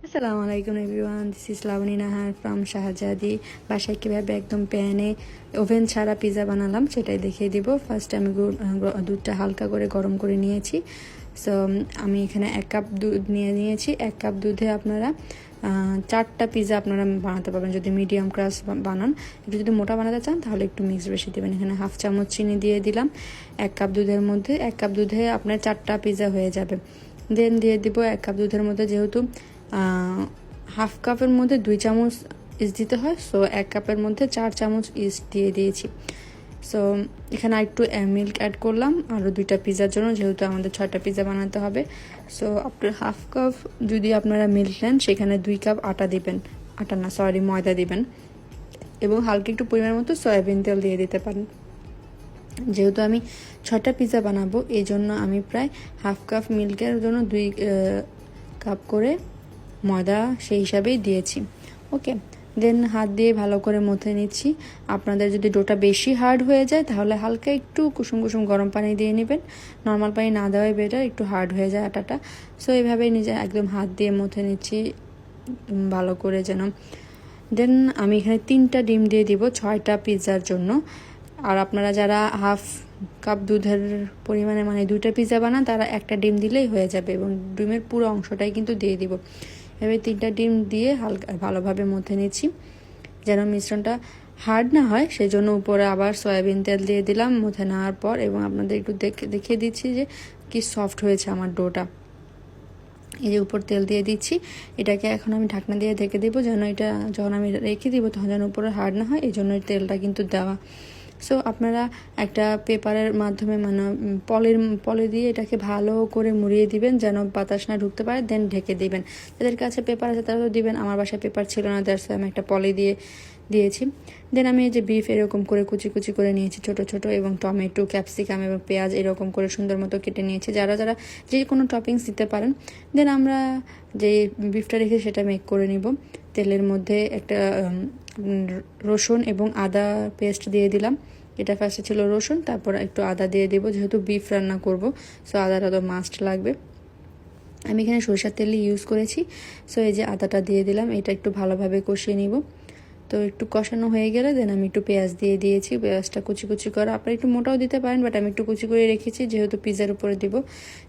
আসসালামু আলাইকুম everyone, this is Laboni Nahar from Shahzadi. বাসায় কীভাবে একদম প্যানে ওভেন ছাড়া পিৎজা বানালাম সেটাই দেখিয়ে দিব। ফার্স্ট আমি দুধটা হালকা করে গরম করে নিয়েছি। সো আমি এখানে 1 কাপ দুধ নিয়েছি। 1 কাপ দুধে আপনারা 4টা পিৎজা আপনারা বানাতে পারবেন যদি মিডিয়াম ক্রাস বানান। একটু যদি মোটা বানাতে চান তাহলে একটু মিক্স বেশি দেবেন। এখানে 1/2 চামচ চিনি দিয়ে দিলাম 1 কাপ দুধের মধ্যে। 1 কাপ দুধে আপনার 4টা পিৎজা হয়ে যাবে। দেন দিয়ে দিব 1 কাপ দুধের মধ্যে, যেহেতু 1/2 কাপের মধ্যে 2 চামচ ইস্ট দিতে হয়, সো 1 কাপের মধ্যে 4 চামচ ইস্ট দিয়ে দিয়েছি। সো এখানে একটু মিল্ক অ্যাড করলাম আরও 2টা পিৎজার জন্য, যেহেতু আমাদের 6টা পিৎজা বানাতে হবে। সো আপনার 1/2 কাপ যদি আপনারা মিল্ক নেন সেখানে 2 কাপ ময়দা দিবেন এবং হালকা একটু পরিমাণ মতো সয়াবিন তেল দিয়ে দিতে পারেন। যেহেতু আমি 6টা পিৎজা বানাবো এই জন্য আমি প্রায় 1/2 কাপ মিল্কের জন্য 2 কাপ করে ময়দা সেই হিসাবেই দিয়েছি। ওকে, দেন হাত দিয়ে ভালো করে মথে নিচ্ছি। আপনাদের যদি ডোটা বেশি হার্ড হয়ে যায় তাহলে হালকা একটু কুসুম কুসুম গরম পানি দিয়ে নেবেন। নর্মাল পানি না দেওয়াই বেটার, একটু হার্ড হয়ে যায় আটাটা। সো এইভাবেই নিজে একদম হাত দিয়ে মথে নিচ্ছি ভালো করে যেন। দেন আমি এখানে 3টা ডিম দিয়ে দিব 6টা পিৎজার জন্য। আর আপনারা যারা 1/2 কাপ দুধের পরিমাণে মানে 2টা পিৎজা বানান তারা 1টা ডিম দিলেই হয়ে যাবে এবং ডিমের পুরো অংশটাই কিন্তু দিয়ে দিব। এভাবে 3টা ডিম দিয়ে হালকা ভালোভাবে মথে নিচ্ছি যেন মিশ্রণটা হার্ড না হয়, সেই জন্য উপরে আবার সয়াবিন তেল দিয়ে দিলাম মথে নেওয়ার পর। এবং আপনাদের একটু দেখিয়ে দিচ্ছি যে কি সফট হয়েছে আমার ডোটা। এই যে উপর তেল দিয়ে দিচ্ছি, এটাকে এখন আমি ঢাকনা দিয়ে ঢেকে দেবো যেন এটা যখন আমি রেখে দিব তখন যেন উপরে হার্ড না হয়, এই জন্য তেলটা কিন্তু দেওয়া। সো আপনারা একটা পেপারের মাধ্যমে মানে পলি দিয়ে এটাকে ভালো করে মুড়িয়ে দিবেন যেন বাতাস না ঢুকতে পারে, দেন ঢেকে দিবেন। যাদের কাছে পেপার আছে তারা তো দিবেন, আমার বাসায় পেপার ছিল না, দ্যাটস আমি একটা পলি দিয়েছি। দেন আমি এই যে বিফ এরকম করে কুচি কুচি করে নিয়েছি ছোট ছোট, এবং টমেটো, ক্যাপসিকাম এবং পেঁয়াজ এরকম করে সুন্দর মতো কেটে নিয়েছি। যারা যারা যে কোনো টপিংস দিতে পারেন। দেন আমরা যে বিফটা রেখে সেটা মেক করে নিব। তেলের মধ্যে একটা রসুন এবং আদা পেস্ট দিয়ে দিলাম। এটা ফার্স্টে ছিল রসুন, তারপর একটু আদা দিয়ে দেবো, যেহেতু বিফ রান্না করব সো আদাটা তো মাস্ট লাগবে। আমি এখানে সরিষার তেল ইউজ করেছি। সো এই যে আদাটা দিয়ে দিলাম, এটা একটু ভালোভাবে কষিয়ে নিব। তো একটু কষানো হয়ে গেলে দেন আমি একটু পেঁয়াজ দিয়ে দিয়েছি। পেঁয়াজটা কুচি কুচি করা, আপনারা একটু মোটাও দিতে পারেন, বাট আমি একটু কুচি করে রেখেছি যেহেতু পিৎজার উপরে দিব।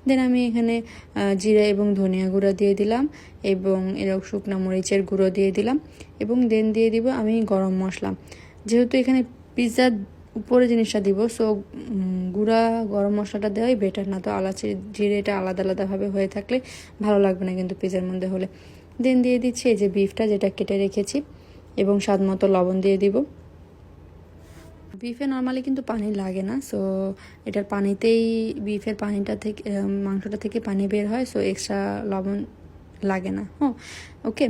দেন আমি এখানে জিরা এবং ধনিয়া গুঁড়া দিয়ে দিলাম এবং এরকম শুকনো মরিচের গুঁড়ো দিয়ে দিলাম এবং দেন দিয়ে দিব আমি গরম মশলা। যেহেতু এখানে পিৎজার উপরে জিনিসটা দিব, সো গুঁড়া গরম মশলাটা দেওয়াই বেটার, না তো এলাচি জিরে এটা আলাদা আলাদাভাবে হয়ে থাকলে ভালো লাগবে না কিন্তু পিৎজার মধ্যে হলে। দেন দিয়ে দিচ্ছি এই যে বিফটা যেটা কেটে রেখেছি এবং স্বাদ মতো লবণ দিয়ে দিব। বিফে নর্মালি কিন্তু পানি লাগে না, সো এটার পানিতেই বিফের পানিটা থেকে মাংসটা থেকে পানি বের হয়, সো এক্সট্রা লবণ লাগে না। ওকে।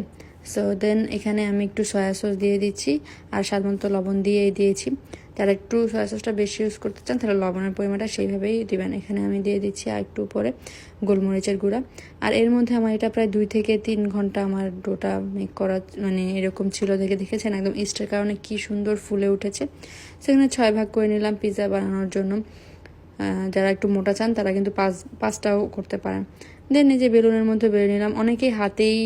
সো দেন এখানে আমি একটু সয়া সস দিয়ে দিচ্ছি আর স্বাদ মতো লবণ দিয়েছি। যারা একটু সয়া সসটা বেশি ইউজ করতে চান তাহলে লবণের পরিমাণটা সেইভাবেই দিবেন। এখানে আমি দিয়ে দিচ্ছি আর একটু উপরে গোলমরিচের গুঁড়া। আর এর মধ্যে আমার এটা প্রায় 2 থেকে 3 ঘন্টা আমার ডোটা মেক করা মানে এরকম ছিল, দেখেছেন একদম ইস্টের কারণে কি সুন্দর ফুলে উঠেছে। সেখানে 6 ভাগ করে নিলাম পিৎজা বানানোর জন্য। যারা একটু মোটা চান তারা কিন্তু 5টাও করতে পারেন। দেন এই যে বেলুনের মধ্যে বেলে নিলাম। অনেকেই হাতেই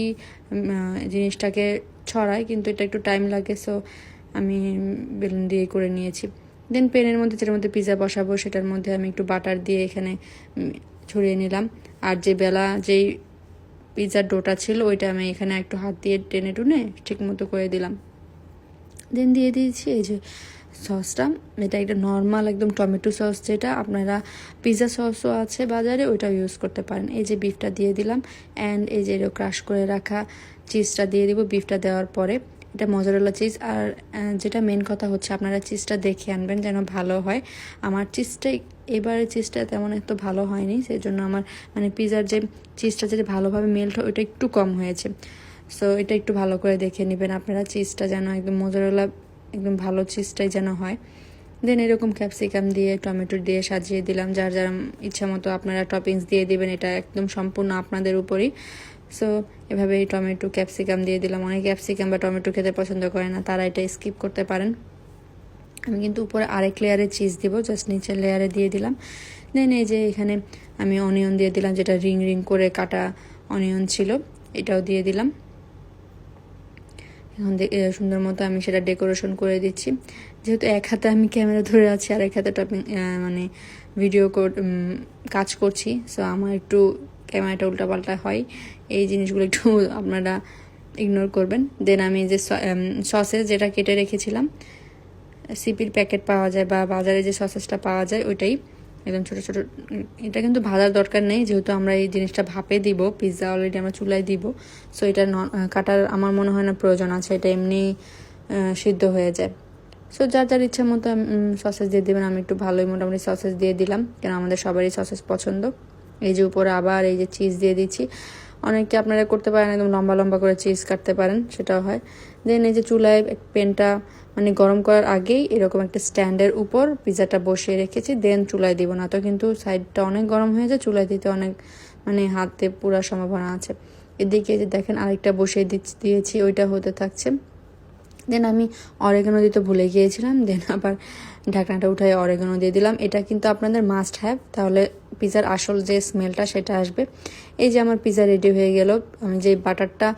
জিনিসটাকে ছড়ায়, কিন্তু এটা একটু টাইম লাগে, সো আমি বেলুন দিয়ে করে নিয়েছি। দেন প্যানের মধ্যে যেটার মধ্যে পিৎজা বসাবো সেটার মধ্যে আমি একটু বাটার দিয়ে এখানে ছড়িয়ে নিলাম। আর যেই পিৎজার ডোটা ছিল ওইটা আমি এখানে একটু হাত দিয়ে টেনে টুনে ঠিক মতো করে দিলাম। দেন দিয়ে দিয়েছি এই যে সসটা, এটা একটা নর্মাল একদম টমেটো সস, যেটা আপনারা পিৎজা সসও আছে বাজারে, ওইটাও ইউজ করতে পারেন। এই যে বিফটা দিয়ে দিলাম অ্যান্ড এই যে ক্রাশ করে রাখা চিজটা দিয়ে দিব বিফটা দেওয়ার পরে। এটা মজারেলা চিজ। আর যেটা মেন কথা হচ্ছে আপনারা চিজটা দেখে আনবেন যেন ভালো হয়। আমার এবারে চিজটা তেমন একটু ভালো হয়নি, সেই জন্য আমার মানে পিৎজার যে চিজটা যে ভালোভাবে মেল্ট হয় ওইটা একটু কম হয়েছে। সো এটা একটু ভালো করে দেখে নেবেন আপনারা, চিজটা যেন একদম মজারেলা একদম ভালো চিজটাই যেন হয়। দেন এরকম ক্যাপসিকাম দিয়ে টমেটো দিয়ে সাজিয়ে দিলাম। যার যার ইচ্ছা মতো আপনারা টপিংস দিয়ে দিবেন, এটা একদম সম্পূর্ণ আপনাদের উপরই। সো এভাবে টমেটো ক্যাপসিকাম দিয়ে দিলাম। অনেক ক্যাপসিকাম বা টমেটো খেতে পছন্দ করে না, তারা এটা স্কিপ করতে পারেন। আমি কিন্তু উপরে আরেক লেয়ারে চিজ দিব, জাস্ট নিচের লেয়ারে দিয়ে দিলাম। দেন এই যে এখানে আমি অনিয়ন দিয়ে দিলাম, যেটা রিং রিং করে কাটা অনিয়ন ছিল, এটাও দিয়ে দিলাম। এখন সুন্দর মতো আমি সেটা ডেকোরেশন করে দিচ্ছি। যেহেতু এক হাতে আমি ক্যামেরা ধরে আছি আর এক হাতে মানে ভিডিও কাজ করছি, সো আমার একটু ক্যামেরাটা উল্টাপাল্টা হয়, এই জিনিসগুলো একটু আপনারা ইগনোর করবেন। দেন আমি যে সসেস যেটা কেটে রেখেছিলাম, সিপির প্যাকেট পাওয়া যায় বা বাজারে যে সসেসটা পাওয়া যায় ওইটাই একদম ছোট ছোট। এটা কিন্তু ভাজার দরকার নেই, যেহেতু আমরা এই জিনিসটা ভাপে দিব, পিৎজা অলরেডি আমরা চুলায় দিব, সো এটা কাটার আমার মনে হয় না প্রয়োজন আছে, এটা এমনি সিদ্ধ হয়ে যায়। সো যার যার ইচ্ছা মতো সসেস দিয়ে দেবেন। আমি একটু ভালোই মোটামুটি সসেস দিয়ে দিলাম, কেন আমাদের সবারই সসেস পছন্দ। এই যে উপরে আবার এই যে চিজ দিয়ে দিচ্ছি। অনেকে আপনারা করতে পারেন একদম লম্বা লম্বা করে চিজ কাটতে পারেন, সেটাও হয়। দেন এই যে চুলায় পেনটা মানে গরম করার আগেই এরকম একটা স্ট্যান্ডের উপর পিৎজাটা বসিয়ে রেখেছি, দেন চুলায় দিব না তো কিন্তু সাইডটা অনেক গরম হয়ে যায়, চুলায় দিতে অনেক মানে হাতে পুরার সম্ভাবনা আছে। এদিকে যে দেখেন আরেকটা বসিয়ে দিয়েছি, ওইটা হতে থাকছে। দেন আমি অরেগানো দিতে ভুলে গিয়েছিলাম, দেন আবার ঢাকনাটা উঠাই অরেগানো দিয়ে দিলাম। এটা কিন্তু আপনাদের মাস্ট হ্যাভ, তাহলে পিৎজার আসল যে স্মেলটা সেটা আসবে। এই যে আমার পিৎজা রেডি হয়ে গেল। আমি যে বাটারটা